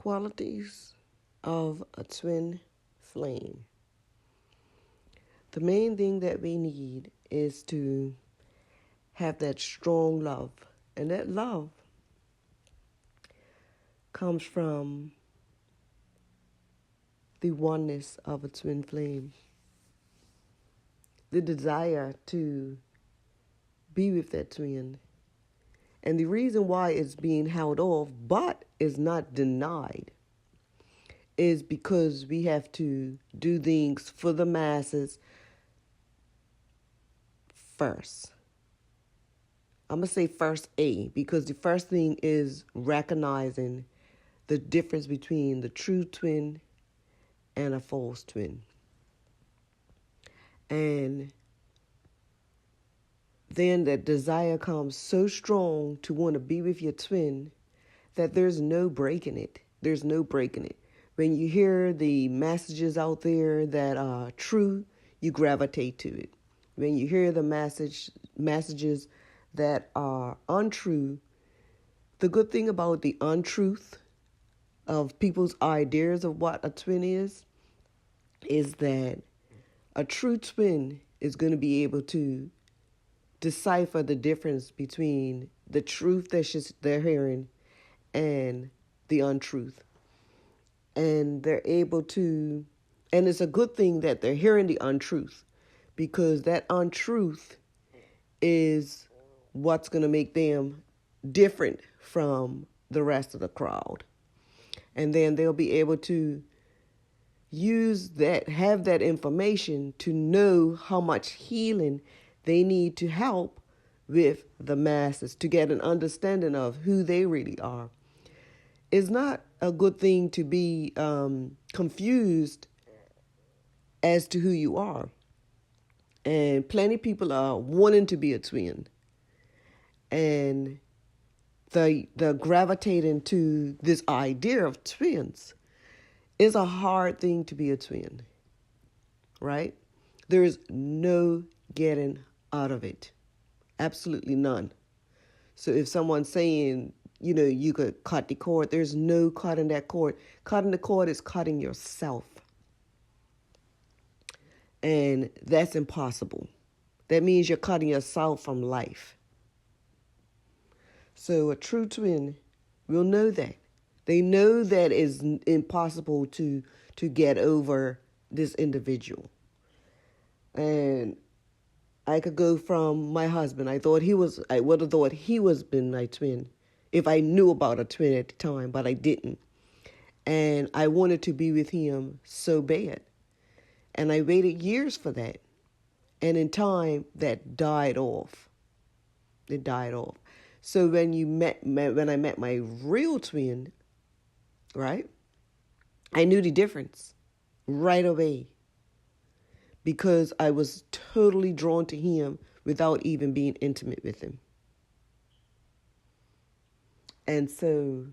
Qualities of a twin flame. The main thing that we need is to have that strong love. And that love comes from the oneness of a twin flame. The desire to be with that twin. And the reason why it's being held off, but is not denied, is because we have to do things for the masses first. I'm going to say first A, because the first thing is recognizing the difference between the true twin and a false twin. And then that desire comes so strong to want to be with your twin that there's no breaking it. There's no breaking it. When you hear the messages out there that are true, you gravitate to it. When you hear the messages that are untrue, the good thing about the untruth of people's ideas of what a twin is that a true twin is going to be able to decipher the difference between the truth that they're hearing and the untruth. And they're able to, and it's a good thing that they're hearing the untruth, because that untruth is what's going to make them different from the rest of the crowd. And then they'll be able to use that, have that information to know how much healing they need to help with the masses, to get an understanding of who they really are. It's not a good thing to be confused as to who you are. And plenty of people are wanting to be a twin. And the gravitating to this idea of twins is a hard thing to be a twin, right? There is no getting out of it. Absolutely none. So if someone's saying, you could cut the cord, there's no cutting that cord. Cutting the cord is cutting yourself. And that's impossible. That means you're cutting yourself from life. So a true twin will know that. They know that it's impossible to get over this individual. And I could go from my husband. I would have thought he was been my twin if I knew about a twin at the time, but I didn't. And I wanted to be with him so bad. And I waited years for that. And in time, that died off. It died off. So when I met my real twin, right, I knew the difference right away, because I was totally drawn to him without even being intimate with him. And so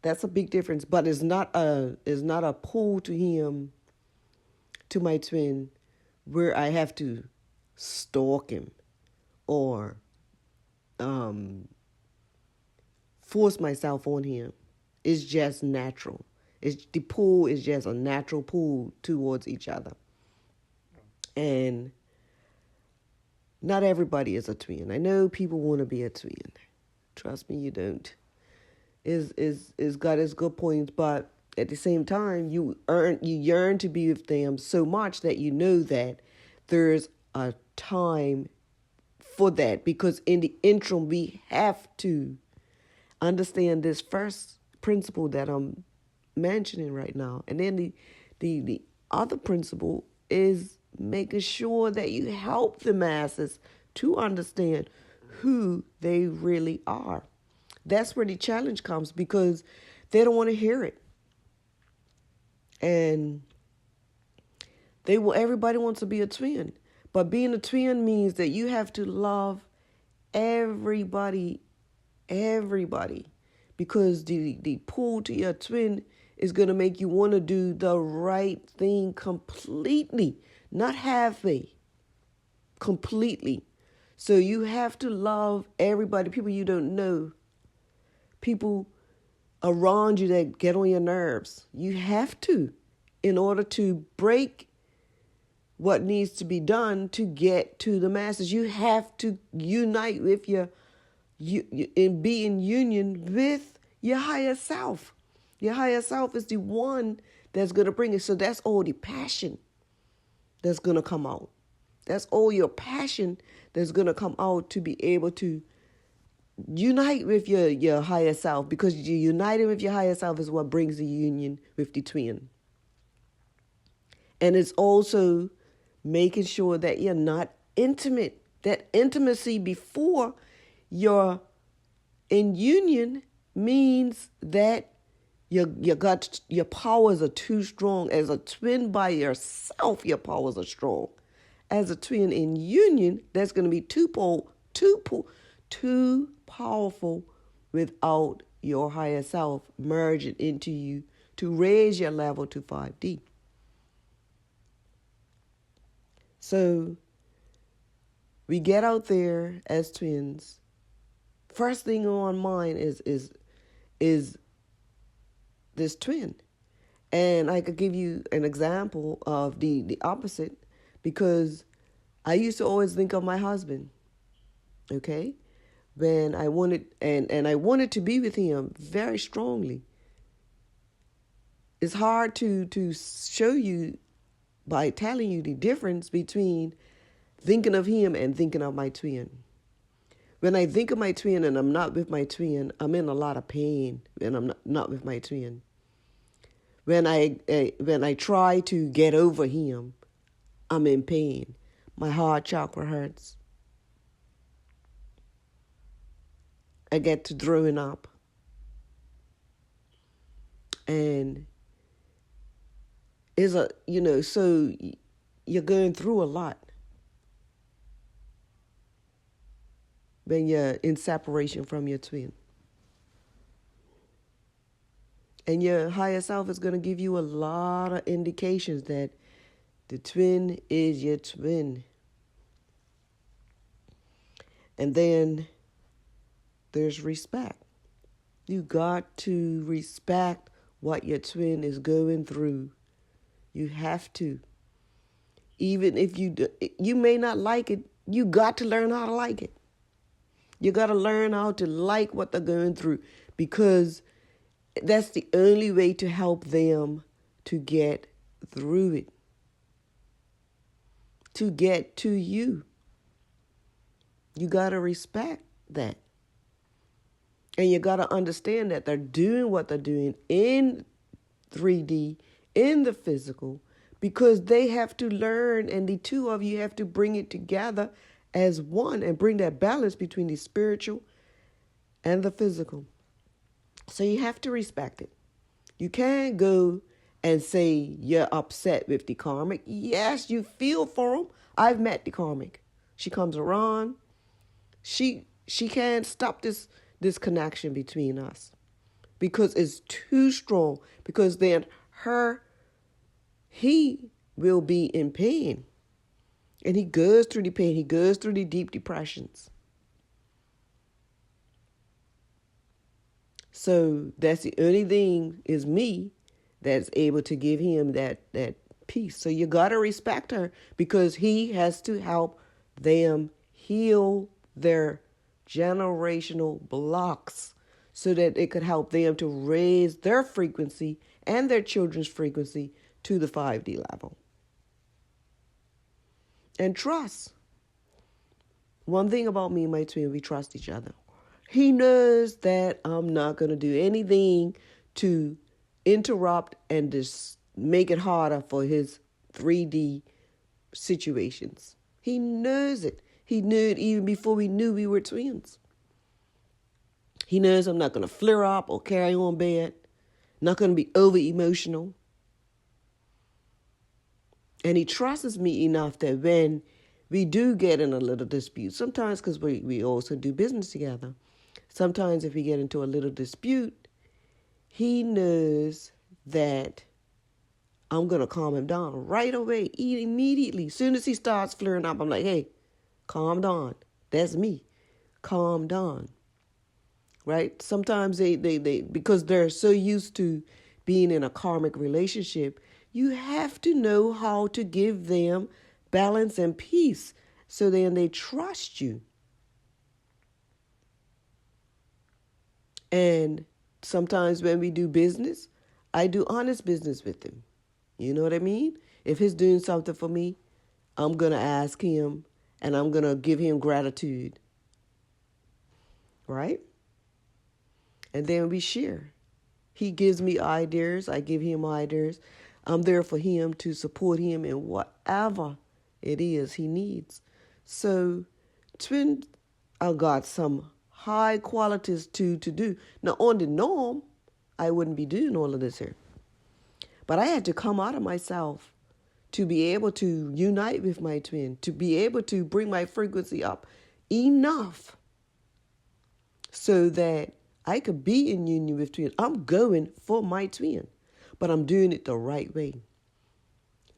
that's a big difference. But it's not a pull to him, to my twin, where I have to stalk him or force myself on him. It's just natural. The pull is just a natural pull towards each other. And not everybody is a twin. I know people want to be a twin. Trust me, you don't. Is got its good points, but at the same time, you yearn to be with them so much that you know that there's a time for that, because in the interim we have to understand this first principle that I'm mentioning right now, and then the other principle is making sure that you help the masses to understand who they really are. That's where the challenge comes, because they don't want to hear it. And everybody wants to be a twin. But being a twin means that you have to love everybody, because the pull to your twin is going to make you want to do the right thing completely, not halfway, completely. So you have to love everybody, people you don't know, people around you that get on your nerves. You have to, in order to break what needs to be done to get to the masses. You have to unite with and be in union with your higher self. Your higher self is the one that's going to bring it. So that's all the passion that's going to come out. That's all your passion that's going to come out to be able to unite with your higher self, because you uniting with your higher self is what brings the union with the twin. And it's also making sure that you're not intimate. That intimacy before you're in union means that your powers are too strong. As a twin by yourself, your powers are strong. As a twin in union, that's going to be too powerful without your higher self merging into you to raise your level to 5D. So we get out there as twins. First thing on mind is this twin. And I could give you an example of the opposite, because I used to always think of my husband. Okay? When I wanted and I wanted to be with him very strongly. It's hard to show you by telling you the difference between thinking of him and thinking of my twin. When I think of my twin and I'm not with my twin, I'm in a lot of pain when I'm not with my twin. When I try to get over him, I'm in pain. My heart chakra hurts. I get to throwing up. And so you're going through a lot when you're in separation from your twin. And your higher self is going to give you a lot of indications that the twin is your twin. And then there's respect. You got to respect what your twin is going through. You have to. Even if you may not like it, you got to learn how to like it. You got to learn how to like what they're going through, because that's the only way to help them to get through it, to get to you. You got to respect that. And you got to understand that they're doing what they're doing in 3D, in the physical, because they have to learn, and the two of you have to bring it together as one and bring that balance between the spiritual and the physical. So you have to respect it. You can't go and say you're upset with the karmic. Yes, you feel for them. I've met the karmic. She comes around. She can't stop this connection between us, because it's too strong, because then he will be in pain. And he goes through the pain. He goes through the deep depressions. So that's the only thing is me that's able to give him that peace. So you got to respect her, because he has to help them heal their generational blocks so that it could help them to raise their frequency and their children's frequency to the 5D level. And trust. One thing about me and my twin, we trust each other. He knows that I'm not going to do anything to interrupt and just make it harder for his 3D situations. He knows it. He knew it even before we knew we were twins. He knows I'm not going to flare up or carry on bad. Not going to be over emotional. And he trusts me enough that when we do get in a little dispute, sometimes because we also do business together, sometimes if we get into a little dispute, he knows that I'm going to calm him down right away, immediately. As soon as he starts flaring up, I'm like, hey, calm down. That's me. Calm down. right? Sometimes they because they're so used to being in a karmic relationship, you have to know how to give them balance and peace so then they trust you. And sometimes when we do business, I do honest business with him. You know what I mean? If he's doing something for me, I'm going to ask him and I'm going to give him gratitude, right? And then we share. He gives me ideas, I give him ideas. I'm there for him to support him in whatever it is he needs. So, twins, I got some high qualities to do. Now, on the norm, I wouldn't be doing all of this here. But I had to come out of myself to be able to unite with my twin, to be able to bring my frequency up enough so that I could be in union with twin. I'm going for my twin, but I'm doing it the right way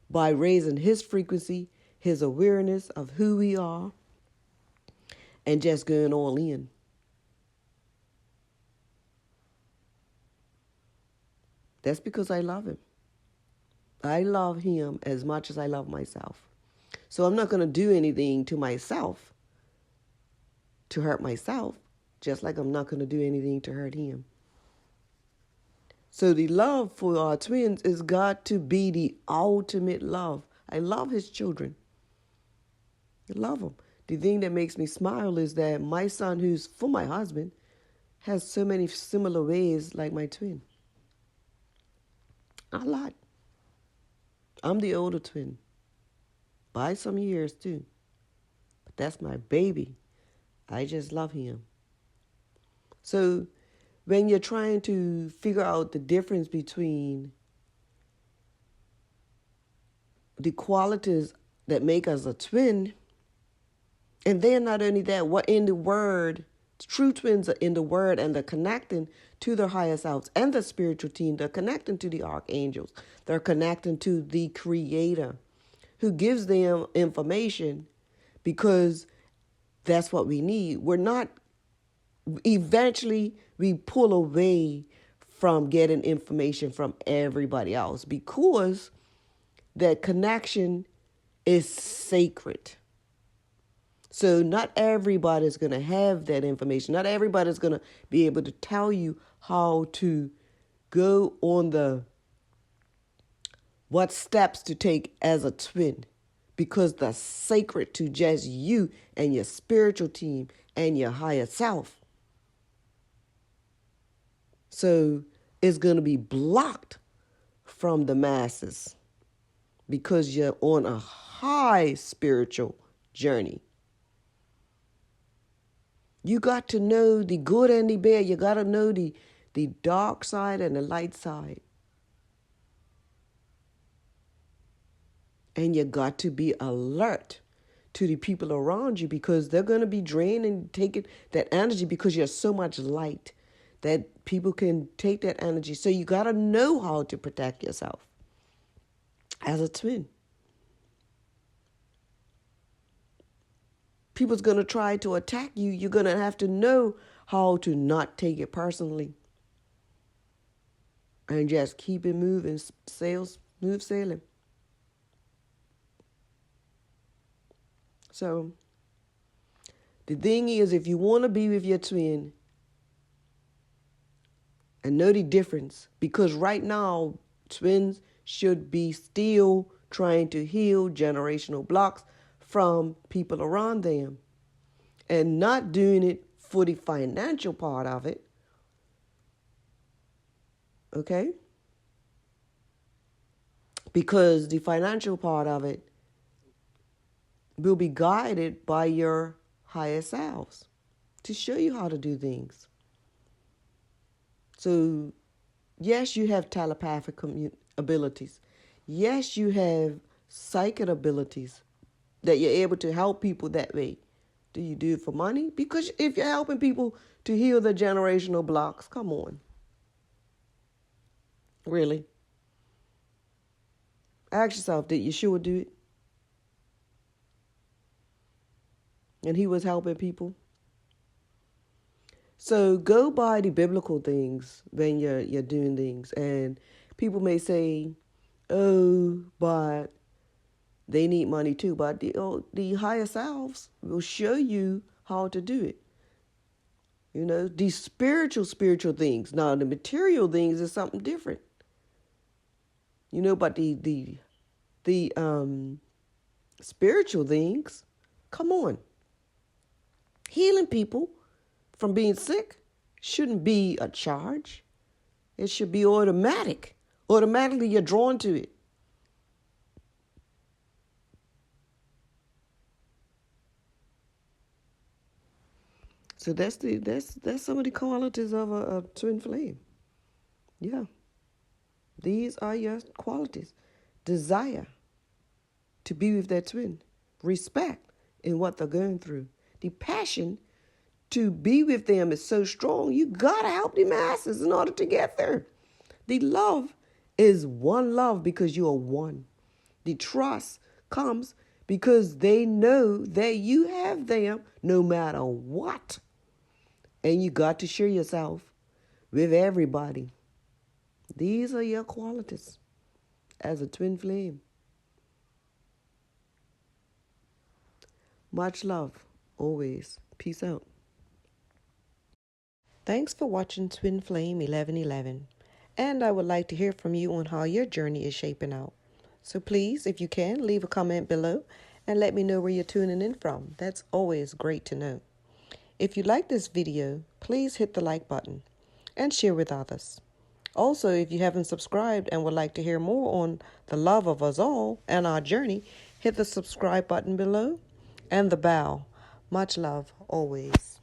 by raising his frequency, his awareness of who we are, and just going all in. That's because I love him. I love him as much as I love myself. So I'm not going to do anything to myself to hurt myself, just like I'm not going to do anything to hurt him. So the love for our twins is got to be the ultimate love. I love his children. I love them. The thing that makes me smile is that my son, who's for my husband, has so many similar ways like my twin. A lot. I'm the older twin. By some years too. But that's my baby. I just love him. So when you're trying to figure out the difference between the qualities that make us a twin, and then not only that, what in the word, true twins are in the word and they're connecting to their higher selves and the spiritual team. They're connecting to the archangels. They're connecting to the creator who gives them information because that's what we need. We're not, eventually we pull away from getting information from everybody else because that connection is sacred. So not everybody's going to have that information. Not everybody's going to be able to tell you how to go on what steps to take as a twin, because that's sacred to just you and your spiritual team and your higher self. So it's going to be blocked from the masses because you're on a high spiritual journey. You got to know the good and the bad. You got to know the dark side and the light side. And you got to be alert to the people around you because they're going to be drained and taking that energy because you're so much light that people can take that energy. So you got to know how to protect yourself as a twin. People's going to try to attack you. You're going to have to know how to not take it personally. And just keep it moving, smooth sailing. So, the thing is, if you want to be with your twin and know the difference, because right now, twins should be still trying to heal generational blocks from people around them and not doing it for the financial part of it. Okay? Because the financial part of it will be guided by your higher selves to show you how to do things. So, yes, you have telepathic abilities. Yes, you have psychic abilities that you're able to help people that way. Do you do it for money? Because if you're helping people to heal the generational blocks, come on. Really? Ask yourself, did Yeshua do it? And he was helping people. So go by the biblical things when you're doing things. And people may say, oh, but they need money too. But the higher selves will show you how to do it. You know, these spiritual things. Now, the material things is something different. You know, but the spiritual things, come on. Healing people from being sick shouldn't be a charge. It should be automatic. Automatically, you're drawn to it. So that's some of the qualities of a twin flame. Yeah, these are your qualities: desire to be with that twin, respect in what they're going through, the passion to be with them is so strong. You gotta help the masses in order to get there. The love is one love because you are one. The trust comes because they know that you have them no matter what. And you got to share yourself with everybody. These are your qualities as a twin flame. Much love, always. Peace out. Thanks for watching Twin Flame 1111. And I would like to hear from you on how your journey is shaping out. So please, if you can, leave a comment below and let me know where you're tuning in from. That's always great to know. If you like this video, please hit the like button and share with others. Also, if you haven't subscribed and would like to hear more on the love of us all and our journey, hit the subscribe button below and the bell. Much love, always.